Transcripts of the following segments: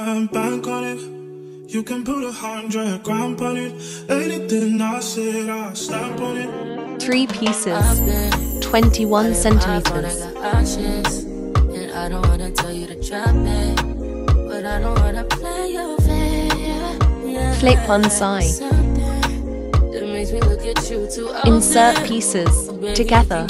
and bank on it. You can put 100 grand on it. Anything I said, I'll stamp on it. 3 pieces, 21 centimeters. And I don't wanna tell you to drop it, but I don't wanna play your fair. Flip one side. Insert pieces together.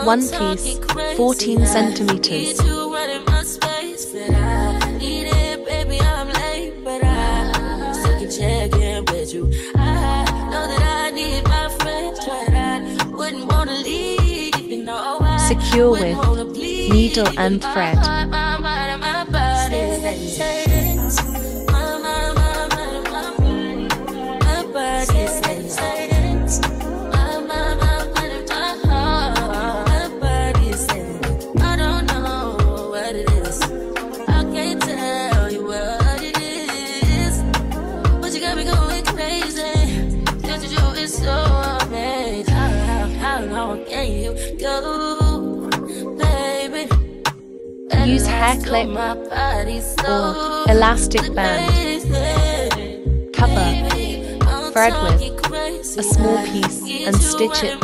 1 piece, 14 centimeters. Secure with needle and thread. Use hair clip or elastic band. Cover, thread with a small piece and stitch it